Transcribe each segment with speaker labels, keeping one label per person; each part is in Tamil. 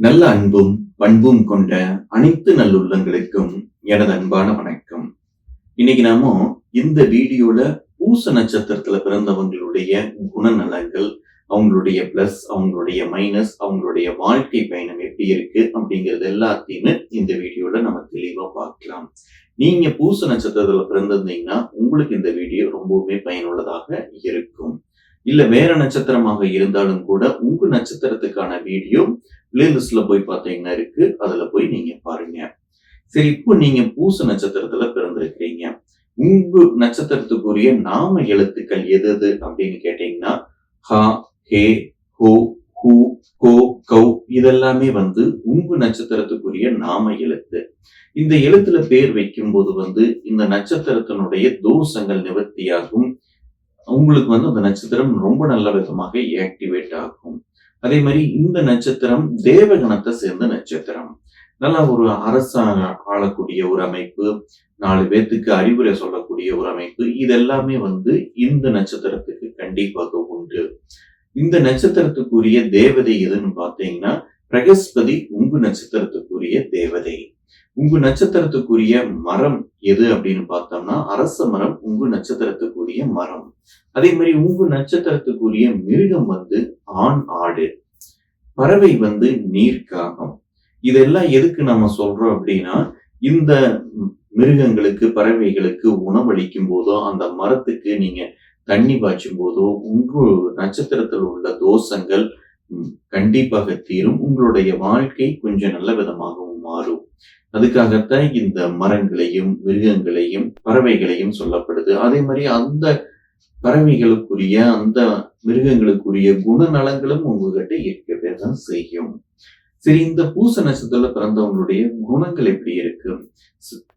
Speaker 1: நல்ல அன்பும் பண்பும் கொண்ட அனைத்து நல்லுள்ளங்களுக்கும் எனது அன்பான வணக்கம். இன்னைக்கு நாம இந்த வீடியோல பூச நட்சத்திரத்துல பிறந்தவங்களுடைய குணநலங்கள், அவங்களுடைய பிளஸ், அவங்களுடைய மைனஸ், அவங்களுடைய வாழ்க்கை பயணம் எப்படி இருக்கு அப்படிங்கிறது எல்லாத்தையுமே இந்த வீடியோல நம்ம தெளிவா பார்க்கலாம். நீங்க பூச நட்சத்திரத்துல பிறந்திருந்தீங்கன்னா உங்களுக்கு இந்த வீடியோ ரொம்பவுமே பயனுள்ளதாக இருக்கும். இல்ல வேற நட்சத்திரமாக இருந்தாலும் கூட உங்க நட்சத்திரத்துக்கான வீடியோ பிளேலிஸ்ட்ல போய் பார்த்தீங்கன்னா இருக்கு. அதுல போய் நீங்க பாருங்க. சரி, இப்போ நீங்க பூச நட்சத்திரத்துல பிறந்திருக்கிறீங்க. உங்க நட்சத்திரத்துக்குரிய நாம எழுத்துக்கள் எது எது அப்படின்னு கேட்டீங்கன்னா ஹா, ஹே, ஹோ, ஹூ, கோ, கௌ இதெல்லாமே உங்க நட்சத்திரத்துக்குரிய நாம எழுத்து. இந்த எழுத்துல பேர் வைக்கும்போது இந்த நட்சத்திரத்தினுடைய தோஷங்கள் நிவர்த்தியாகும். உங்களுக்கு அந்த நட்சத்திரம் ரொம்ப நல்ல விதமாக ஆக்டிவேட் ஆகும். அதே மாதிரி இந்த நட்சத்திரம் தேவகணத்தை சேர்ந்த நட்சத்திரம். நல்லா ஒரு அரசாங்க ஆளக்கூடிய ஒரு அமைப்பு, 4 பேத்துக்கு அறிவுரை சொல்லக்கூடிய ஒரு அமைப்பு, இதெல்லாமே இந்த நட்சத்திரத்துக்கு கண்டிப்பாக உண்டு. இந்த நட்சத்திரத்துக்குரிய தேவதை எதுன்னு பார்த்தீங்கன்னா பிரகஸ்பதி உங்க நட்சத்திரத்துக்குரிய தேவதை. உங்க நட்சத்திரத்துக்குரிய மரம் எது அப்படின்னு பார்த்தோம்னா அரச மரம் உங்க நட்சத்திரத்துக்குரிய மரம். அதே மாதிரி உங்க நட்சத்திரத்துக்குரிய மிருகம் ஆண் ஆடு. பறவை நீர்க்காகம். இதெல்லாம் எதுக்கு நாம சொல்றோம் அப்படின்னா இந்த மிருகங்களுக்கு பறவைகளுக்கு உணவளிக்கும் போதோ அந்த மரத்துக்கு நீங்க தண்ணி பாய்ச்சும் போதோ உங்க நட்சத்திரத்தில் உள்ள தோஷங்கள் கண்டிப்பாக தீரும். உங்களுடைய வாழ்க்கை கொஞ்சம் நல்ல விதமாகவும் மாறும். அதுக்காகத்தான் இந்த மரங்களையும் மிருகங்களையும் பறவைகளையும் சொல்லப்படுது. அதே மாதிரி அந்த பறவைகளுக்குரிய அந்த மிருகங்களுக்குரிய குணநலங்களும் உங்ககிட்ட இருக்கவே தான் செய்யும். சரி, இந்த பூச நட்சத்திரத்துல பிறந்தவங்களுடைய குணங்கள் எப்படி இருக்கு?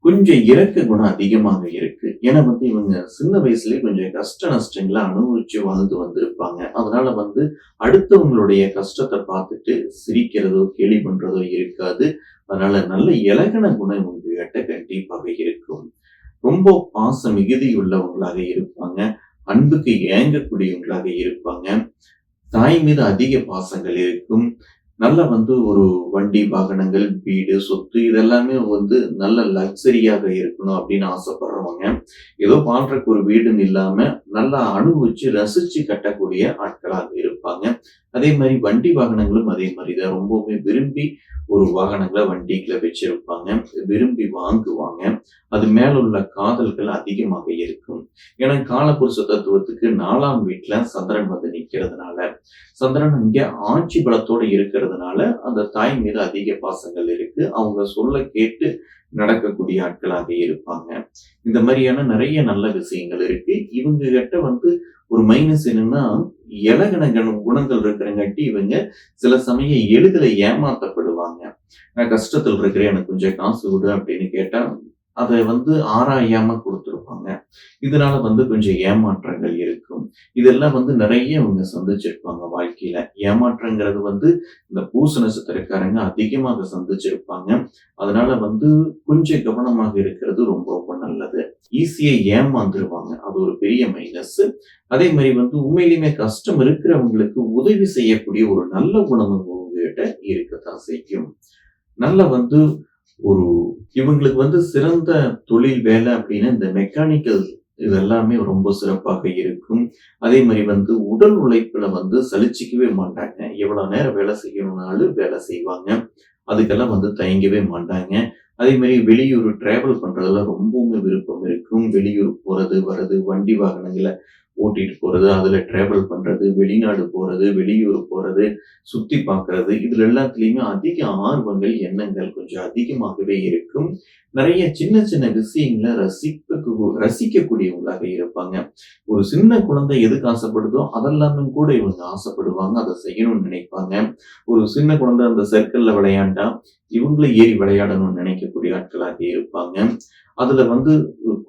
Speaker 1: கொஞ்சம் இறக்க குணம் அதிகமாக இருக்கு. ஏன்னா இவங்க சின்ன வயசுலயே கொஞ்சம் கஷ்ட நஷ்டங்களை அனுபவிச்சு வாழ்ந்து வந்திருப்பாங்க. அதனால அடுத்தவங்களுடைய கஷ்டத்தை பார்த்துட்டு சிரிக்கிறதோ கேலி பண்றதோ இருக்காது. அதனால நல்ல இலகன குணம் உங்ககிட்ட கண்டிப்பாக இருக்கும். ரொம்ப பாச மிகுதி உள்ளவங்களாக இருப்பாங்க. அன்புக்கு ஏங்கக்கூடியவங்களாக இருப்பாங்க. தாய் மீது அதிக பாசங்கள் இருக்கும். நல்ல ஒரு வண்டி வாகனங்கள் வீடு சொத்து இதெல்லாமே நல்ல லக்ஸரியாக இருக்கணும் அப்படின்னு ஆசைப்படுறவங்க. ஏதோ வாழ்றதுக்கு ஒரு வீடுன்னு இல்லாம நல்லா அனுபவிச்சு ரசிச்சு கட்டக்கூடிய ஆட்களாக இருப்பாங்க. அதே மாதிரி வண்டி வாகனங்களும் அதே மாதிரிதான் ரொம்பவுமே விரும்பி ஒரு வாகனங்களை வண்டிகளை வச்சிருப்பாங்க. விரும்பி வாங்குவாங்க. அது மேல உள்ள காதல்கள் அதிகமாக இருக்கும். ஏன்னா காலபுருஷ தத்துவத்துக்கு 4ஆம் வீட்டுல சந்திரன் நிக்கிறதுனால சந்திரன் இங்க ஆட்சி பலத்தோட இருக்கிறதுனால அந்த தாய் மீது அதிக பாசங்கள் இருக்கு. அவங்க சொல்ல கேட்டு நடக்கக்கூடிய ஆட்களாக இருப்பாங்க. இந்த மாதிரியான நிறைய நல்ல விஷயங்கள் இருக்கு. இவங்க கிட்ட ஒரு மைனஸ் என்னன்னா இலகன குணங்கள் இருக்கிறங்காட்டி இவங்க சில சமயம் எளிதில் ஏமாத்தப்படுவாங்க. நான் கஷ்டத்தில் இருக்கிறேன், எனக்கு கொஞ்சம் காசு விடு அப்படின்னு கேட்டா அதை ஆராயாம கொடுத்துருப்பாங்க. இதனால கொஞ்சம் ஏமாற்றங்கள் இருக்கும். இதெல்லாம் நிறைய இவங்க சந்திச்சிருப்பாங்க வாழ்க்கையில. ஏமாற்றங்கிறது இந்த பூச நட்சத்திரக்காரங்க அதிகமாக சந்திச்சிருப்பாங்க. அதனால கொஞ்சம் கவனமாக இருக்கிறது ரொம்ப ரொம்ப நல்லது. ஈஸியா ஏமாந்துருவாங்க. அது ஒரு பெரிய மைனஸ். அதே மாதிரி உண்மையிலுமே கஷ்டம் இருக்கிறவங்களுக்கு உதவி செய்யக்கூடிய ஒரு நல்ல குணம் உங்ககிட்ட இருக்கத்தான் செய்யும். நல்ல ஒரு இவங்களுக்கு சிறந்த தொழில் வேலை அப்படின்னா இந்த மெக்கானிக்கல் இதெல்லாமே ரொம்ப சிறப்பாக இருக்கும். அதே மாதிரி உடல் உழைப்புல சலிச்சிக்கவே மாட்டாங்க. எவ்வளவு நேரம் வேலை செய்யணும்னாலும் வேலை செய்வாங்க. அதுக்கெல்லாம் தயங்கவே மாட்டாங்க. அதே மாதிரி வெளியூர் டிராவல் பண்றதுல ரொம்பவுமே விருப்பம் இருக்கும். வெளியூர் போறது வர்றது, வண்டி வாகனங்களை ஓட்டிட்டு போறது, அதுல டிராவல் பண்றது, வெளிநாடு போறது, வெளியூர் போறது, சுத்தி பார்க்கறது, இதுல எல்லாத்துலயுமே அதிக ஆர்வங்கள் எண்ணங்கள் கொஞ்சம் அதிகமாகவே இருக்கும். நிறைய சின்ன சின்ன விஷயங்களை ரசிக்கக்கூடியவங்களாக இருப்பாங்க. ஒரு சின்ன குழந்தை எதுக்கு ஆசைப்படுதோ அதெல்லாமே கூட இவங்க ஆசைப்படுவாங்க. அதை செய்யணும்னு நினைப்பாங்க. ஒரு சின்ன குழந்தை அந்த சர்க்கிள்ல விளையாண்டா இவங்களும் ஏறி விளையாடணும்னு நினைக்கக்கூடிய ஆட்களாக இருப்பாங்க. அதுல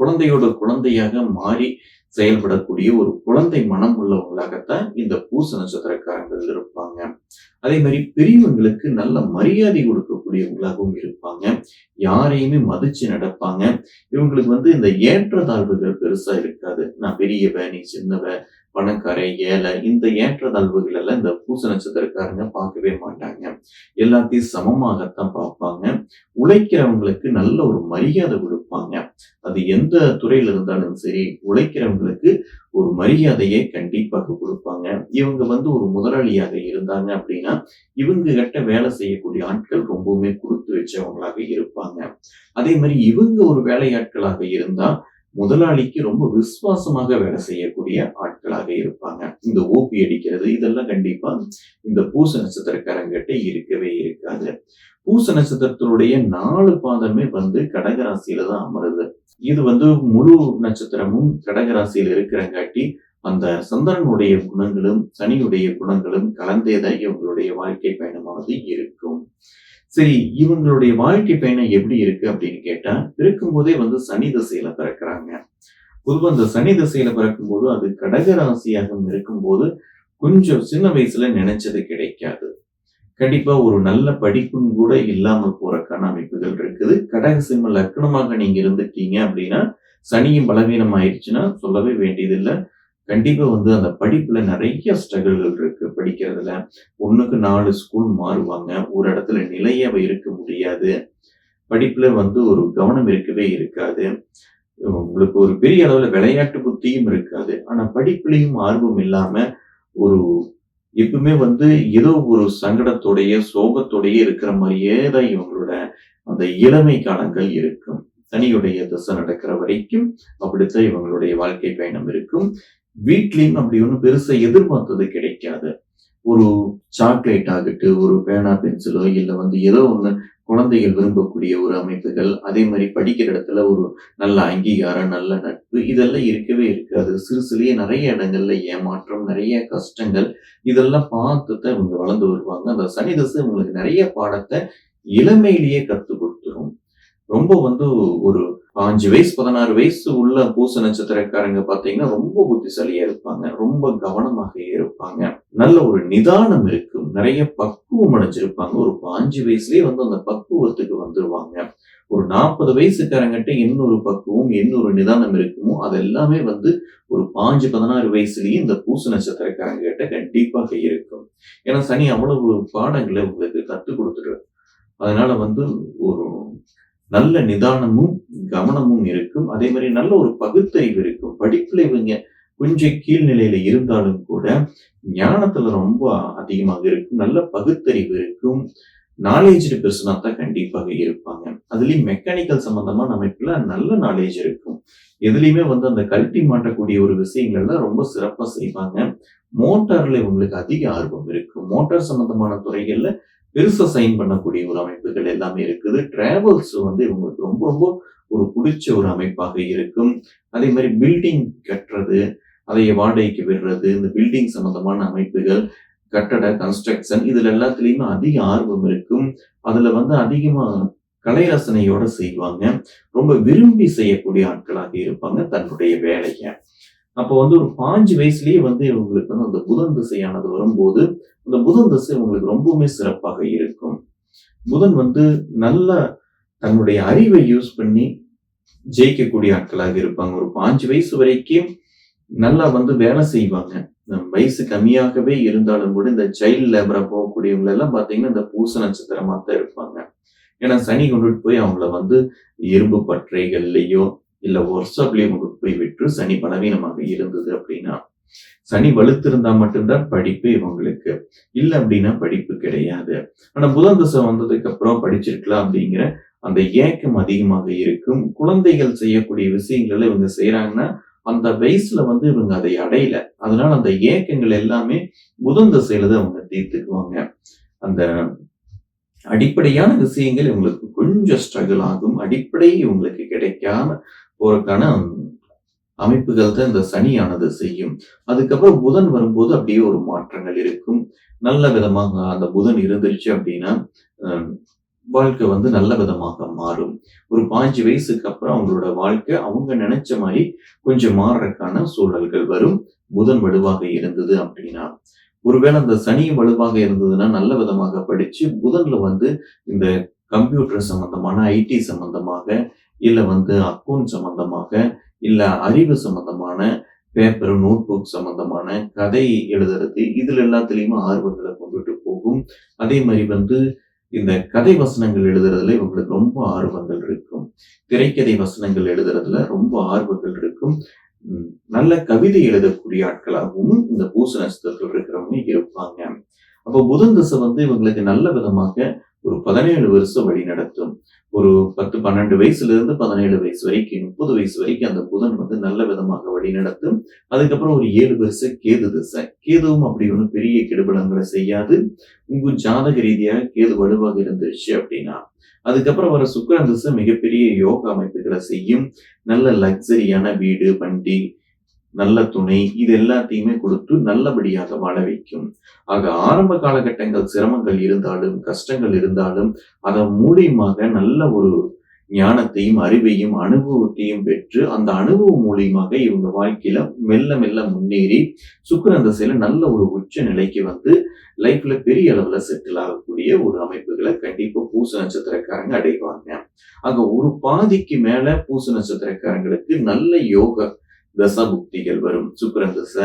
Speaker 1: குழந்தையோட குழந்தையாக மாறி செயல்படக்கூடிய ஒரு குழந்தை மனம் உள்ளவங்களாகத்தான் இந்த பூச நட்சத்திரக்காரங்கள் இருப்பாங்க. அதே மாதிரி பெரியவங்களுக்கு நல்ல மரியாதை கொடுக்கக்கூடியவங்களாகவும் இருப்பாங்க. யாரையுமே மதிச்சு நடப்பாங்க. இவங்களுக்கு இந்த ஏற்றத்தாழ்வுகள் பெருசா இருக்காது. நான் பெரியவ, நீ சின்னவ பணக்கார, ஏழை இந்த ஏற்றத்தாழ்வுகள் எல்லாம் இந்த பூச நட்சத்திரக்காரங்க பார்க்கவே மாட்டாங்க. எல்லாத்தையும் சமமாகத்தான் பார்ப்பாங்க. உழைக்கிறவங்களுக்கு நல்ல ஒரு மரியாதை கொடுப்பாங்க. அது எந்த துறையில இருந்தாலும் சரி, உழைக்கிறவங்களுக்கு ஒரு மரியாதையை கண்டிப்பாக கொடுப்பாங்க. இவங்க ஒரு முதலாளியாக இருந்தாங்க அப்படின்னா, இவங்க கிட்ட வேலை செய்யக்கூடிய ஆட்கள் ரொம்பவுமே குடுத்து வச்சவங்களாக இருப்பாங்க. அதே மாரி இவங்க ஒரு வேலையாட்களாக இருந்தா, முதலாளிக்கு ரொம்ப விசுவாசமாக வேலை செய்யக்கூடிய ஆட்களாக இருப்பாங்க. இந்த ஓபி அடிக்கிறது இதெல்லாம் கண்டிப்பா இந்த பூச நட்சத்திரக்காரங்கிட்ட இருக்கவே இருக்காது. பூச நட்சத்திரத்தினுடைய 4 பாதமே கடகராசியில தான் அமருது. இது முழு நட்சத்திரமும் கடகராசியில இருக்கிறங்காட்டி, அந்த சந்திரனுடைய குணங்களும், சனியுடைய குணங்களும் கலந்தே தான் இவங்களுடைய வாழ்க்கை பயணமானது இருக்கும். சரி, இவங்களுடைய வாழ்க்கை பயணம் எப்படி இருக்கு அப்படின்னு கேட்டா, பிறக்கும்போதே சனி திசையில பிறக்குறாங்க. பொதுவா அந்த சனி திசையில பிறக்கும்போது, அது கடக ராசியாக இருக்கும்போது, கொஞ்சம் சின்ன வயசுல நினைச்சது கிடைக்காது. கண்டிப்பா ஒரு நல்ல படிப்பும் கூட இல்லாமல் போறதுக்கான அமைப்புகள் இருக்குது. கடக சிம்ம லக்னமாக நீங்க இருந்துட்டீங்க அப்படின்னா, சனியும் பலவீனம் ஆயிடுச்சுன்னா சொல்லவே வேண்டியதில்ல. கண்டிப்பா அந்த படிப்புல நெறைய ஸ்ட்ரகிள்கள் இருக்கு படிக்கிறதுல. 1க்கு 4 ஸ்கூல் மாறுவாங்க. ஒரு இடத்துல நிலையா இருக்க முடியாது. படிப்புல ஒரு கவனம் இருக்கவே இருக்காது. உங்களுக்கு ஒரு பெரிய அளவுல விளையாட்டு புத்தியும் இருக்காது. ஆனா படிப்புலயும் ஆர்வம் இல்லாம ஒரு எப்பவுமே ஏதோ ஒரு சங்கடத்தோடயே, சோகத்தோடயே இருக்கிற மாரியே தான் இவங்களோட அந்த இளமை காலங்கள் இருக்கும். சனியுடைய திசை நடக்கிற வரைக்கும் அப்படித்தான் இவங்களுடைய வாழ்க்கை பயணம் இருக்கும். வீட்லயும் அப்படி ஒண்ணும் பெருசா எதிர்பார்த்தது கிடைக்காது. ஒரு சாக்லேட் ஆகட்டும், ஒரு பேனா, பென்சிலோ இல்ல ஏதோ ஒண்ணு குழந்தைகள் விரும்பக்கூடிய ஒரு அமைப்புகள். அதே மாரி படிக்கிற இடத்துல ஒரு நல்ல அங்கீகாரம், நல்ல நட்பு இதெல்லாம் இருக்கவே இருக்காது. சிறுசுலயே நெறைய இடங்கள்ல ஏமாற்றம், நெறைய கஷ்டங்கள் இதெல்லாம் பார்த்து தான் இவங்க வளர்ந்து வருவாங்க. அந்த சனி திசை இவங்களுக்கு நெறைய பாடத்த இளமையிலேயே கத்துக் குடுத்துரும். ரொம்ப ஒரு 5 வயசு, 16 வயசு உள்ள பூச நட்சத்திரக்காரங்க பார்த்தீங்கன்னா, ரொம்ப புத்திசாலியா இருப்பாங்க. ரொம்ப கவனமாக இருப்பாங்க. நல்ல ஒரு நிதானம் இருக்கும். நெறைய பக்குவம் அடைஞ்சிருப்பாங்க. ஒரு 5 வயசுலயே அந்த பக்குவத்துக்கு வந்துருவாங்க. ஒரு 40 வயசுக்காரங்கிட்ட இன்னொரு பக்குவம், இன்னொரு நிதானம் இருக்குமோ, அது எல்லாமே ஒரு 5, 16 வயசுலயே இந்த பூச நட்சத்திரக்காரங்க கிட்ட கண்டிப்பாக இருக்கும். ஏன்னா, சனி அவ்வளவு பாடங்கள உங்களுக்கு கத்துக் குடுத்துருவாரு. அதனால ஒரு நல்ல நிதானமும், கவனமும் இருக்கும். அதே மாரி நல்ல ஒரு பகுத்தறிவு இருக்கும். படிப்புல இவங்க கொஞ்சம் கீழ்நிலையில இருந்தாலும் கூட, ஞானத்துல ரொம்ப அதிகமாக இருக்கும். நல்ல பகுத்தறிவு இருக்கும். நாலேட்ஜ்டு பெர்சனா தான் கண்டிப்பாக இருப்பாங்க. அதுலயும் மெக்கானிக்கல் சம்பந்தமான அமைப்புல நல்ல நாலேட்ஜ் இருக்கும். எதுலயுமே அந்த கழட்டி மாட்டக்கூடிய ஒரு விஷயங்கள்ல ரொம்ப சிறப்பா செய்வாங்க. மோட்டார்ல இவங்களுக்கு அதிக ஆர்வம் இருக்கும். மோட்டார் சம்பந்தமான துறைகள்ல பெருசா சைன் பண்ணக்கூடிய ஒரு அமைப்புகள் எல்லாமே இருக்குது. டிராவல்ஸ் இவங்களுக்கு ரொம்ப ரொம்ப ஒரு புடிச்ச ஒரு அமைப்பாக இருக்கும். அதே மாரி பில்டிங் கட்டுறது, அதை வாடகைக்கு விடுறது, இந்த பில்டிங் சம்பந்தமான அமைப்புகள், கட்டட கன்ஸ்ட்ரக்ஷன் இதுல எல்லாத்துலயுமே அதிக ஆர்வம் இருக்கும். அதுல அதிகமா கலை ரசனையோட செய்வாங்க. ரொம்ப விரும்பி செய்யக்கூடிய ஆட்களாக இருப்பாங்க தன்னுடைய வேலைய. அப்போ ஒரு 5 வயசுலயே இவங்களுக்கு அந்த புதன் திசையானது வரும்போது, அந்த புதன் திசை உங்களுக்கு ரொம்பவுமே சிறப்பாக இருக்கும். புதன் நல்ல தன்னுடைய அறிவை யூஸ் பண்ணி ஜெயிக்கக்கூடிய ஆட்களாக இருப்பாங்க. ஒரு 5 வயசு வரைக்கும் நல்லா வேலை செய்வாங்க. வயசு கம்மியாகவே இருந்தாலும் கூட இந்த சைல்ட் லேபரா போகக்கூடியவங்க எல்லாம் பார்த்தீங்கன்னா, இந்த பூச நட்சத்திரமா தான் இருப்பாங்க. ஏன்னா சனி கொண்டுட்டு போய் அவங்கள இரும்பு பட்டறைகள்லயோ, இல்ல ஒர்க் ஷாப்லயோ கொண்டுட்டு போய் விட்டு சனி பலவீனமாக இருந்தது அப்படின்னா, சனி வலுத்திருந்தா மட்டும்தான் படிப்பு இவங்களுக்கு. இல்ல அப்படின்னா படிப்பு கிடையாது. ஆனா புதன் திசை வந்ததுக்கு அப்புறம் படிச்சிருக்கலாம் அப்படிங்கிற அந்த ஏக்கம் அதிகமாக இருக்கும். குழந்தைகள் செய்யக்கூடிய விஷயங்களை இவங்க செய்யறாங்கன்னா, அந்த வயசுல இவங்க அதை அடையல. அதனால அந்த ஏக்கங்கள் எல்லாமே புதன் திசையில தான் அவங்க தீர்த்துக்குவாங்க. அந்த அடிப்படையான விஷயங்கள் இவங்களுக்கு கொஞ்சம் ஸ்ட்ரகிள் ஆகும். அடிப்படை இவங்களுக்கு கிடைக்காம போறதுக்கான அமைப்புகள் தான் இந்த சனியானது செய்யும். அதுக்கப்புறம் புதன் வரும்போது அப்படியே ஒரு மாற்றங்கள் இருக்கும். நல்ல விதமாக அந்த புதன் இருந்துருச்சு அப்படின்னா, வாழ்க்கை நல்ல விதமாக மாறும். ஒரு 5 வயசுக்கு அப்புறம் அவங்களோட வாழ்க்கை அவங்க நினைச்ச மாரி கொஞ்சம் மாறுறதுக்கான சூழல்கள் வரும். புதன் வலுவாக இருந்தது அப்படின்னா. ஒருவேளை அந்த சனி வலுவாக இருந்ததுன்னா நல்ல விதமாக படிச்சு புதன்ல இந்த கம்ப்யூட்டர் சம்பந்தமான, ஐடி சம்பந்தமாக, இல்ல அக்கவுண்ட் சம்பந்தமாக, இல்ல அறிவு சம்பந்தமான பேப்பர், நோட் புக் சம்பந்தமான கதை எழுதுறது, இதுல எல்லாத்துலயுமே ஆர்வங்கள கொண்டுட்டு போகும். அதே மாரி இந்த கதை வசனங்கள் எழுதுறதுல இவங்களுக்கு ரொம்ப ஆர்வங்கள் இருக்கும். திரைக்கதை வசனங்கள் எழுதுறதுல ரொம்ப ஆர்வங்கள் இருக்கும். ம் நல்ல கவிதை எழுதக்கூடிய ஆட்களாகவும் இந்த பூச நட்சத்திரத்தில் இருக்கிறவங்க இருப்பாங்க. அப்போ புதன் திசை இவங்களுக்கு நல்ல விதமாக ஒரு 17 வருஷம் வழிநடத்தும். ஒரு 10, 12 வயசுலேருந்து 17 வயசு வரைக்கும், 30 வயசு வரைக்கும் அந்த புதன் நல்ல விதமாக வழிநடத்தும். அதுக்கப்புறம் ஒரு 7 வருஷம் கேது திசை. கேதுவும் அப்படி ஒண்ணும் பெரிய கெடுபலங்களை செய்யாது. உங்க ஜாதக ரீதியா கேது வலுவாக இருந்துருச்சு அப்படின்னா, அதுக்கப்புறம் வர சுக்கிரன் திசை மிகப்பெரிய யோக அமைப்புகளை செய்யும். நல்ல லக்ஸரியான வீடு, வண்டி, நல்ல துணை இது எல்லாத்தையுமே கொடுத்து நல்லபடியாக வாழ வைக்கும். ஆக ஆரம்ப காலகட்டங்கள் சிரமங்கள் இருந்தாலும், கஷ்டங்கள் இருந்தாலும், அதன் மூலியமாக நல்ல ஒரு ஞானத்தையும், அறிவையும், அனுபவத்தையும் பெற்று, அந்த அனுபவம் மூலியமாக இவங்க வாழ்க்கையில மெல்ல மெல்ல முன்னேறி, சுக்கிரன் திசையில நல்ல ஒரு உச்ச நிலைக்கு லைஃப்ல பெரிய அளவுல செட்டில் ஆகக்கூடிய ஒரு அமைப்புகளை கண்டிப்பா பூச நட்சத்திரக்காரங்க அடைவாங்க. ஆக ஒரு பாதிக்கு மேல பூச நட்சத்திரக்காரங்களுக்கு நல்ல யோக தசாபுக்திகள் வரும். சுக்கிரன் திசை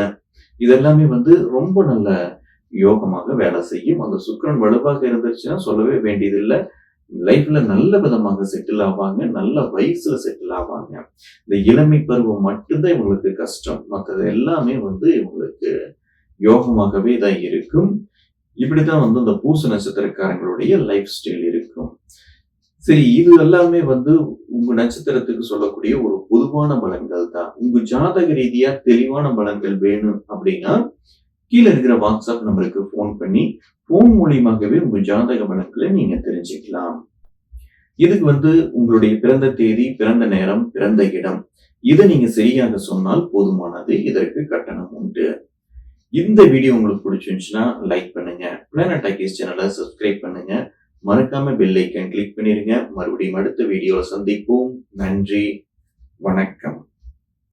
Speaker 1: இதெல்லாமே ரொம்ப நல்ல யோகமாக வேலை செய்யும். அந்த சுக்கிரன் வலுவாக இருந்துச்சுன்னா சொல்லவே வேண்டியதில்லை. லைஃப்ல நல்ல விதமாக செட்டில் ஆவாங்க. நல்ல வயசுல செட்டில் ஆவாங்க. இந்த இளமை பருவம் மட்டும்தான் இவங்களுக்கு கஷ்டம். மற்றது எல்லாமே இவங்களுக்கு யோகமாகவே தான் இருக்கும். இப்படித்தான் இந்த பூச நட்சத்திரக்காரங்களுடைய லைஃப் ஸ்டைல் இருக்கும். சரி, இது எல்லாமே உங்க நட்சத்திரத்துக்கு சொல்லக்கூடிய ஒரு பொதுவான பலன்கள் தான். உங்க ஜாதக ரீதியா தெளிவான பலன்கள் வேணும் அப்படின்னா, கீழ இருக்கிற வாட்ஸ்அப் நம்பருக்கு போன் பண்ணி, போன் மூலியமாகவே உங்க ஜாதக பலன்களை நீங்க தெரிஞ்சுக்கலாம். இதுக்கு உங்களுடைய பிறந்த தேதி, பிறந்த நேரம், பிறந்த இடம் இதை நீங்க சரியாக சொன்னால் போதுமானது. இதற்கு கட்டணம் உண்டு. இந்த வீடியோ உங்களுக்கு பிடிச்சிருந்துச்சுன்னா லைக் பண்ணுங்க. பிளானட் டாக்கீஸ் சேனலை சப்ஸ்கிரைப் பண்ணுங்க. மறக்காம பெல் ஐக்கன் கிளிக் பண்ணிருங்க. மறுபடியும் அடுத்த வீடியோல சந்திப்போம். நன்றி, வணக்கம்.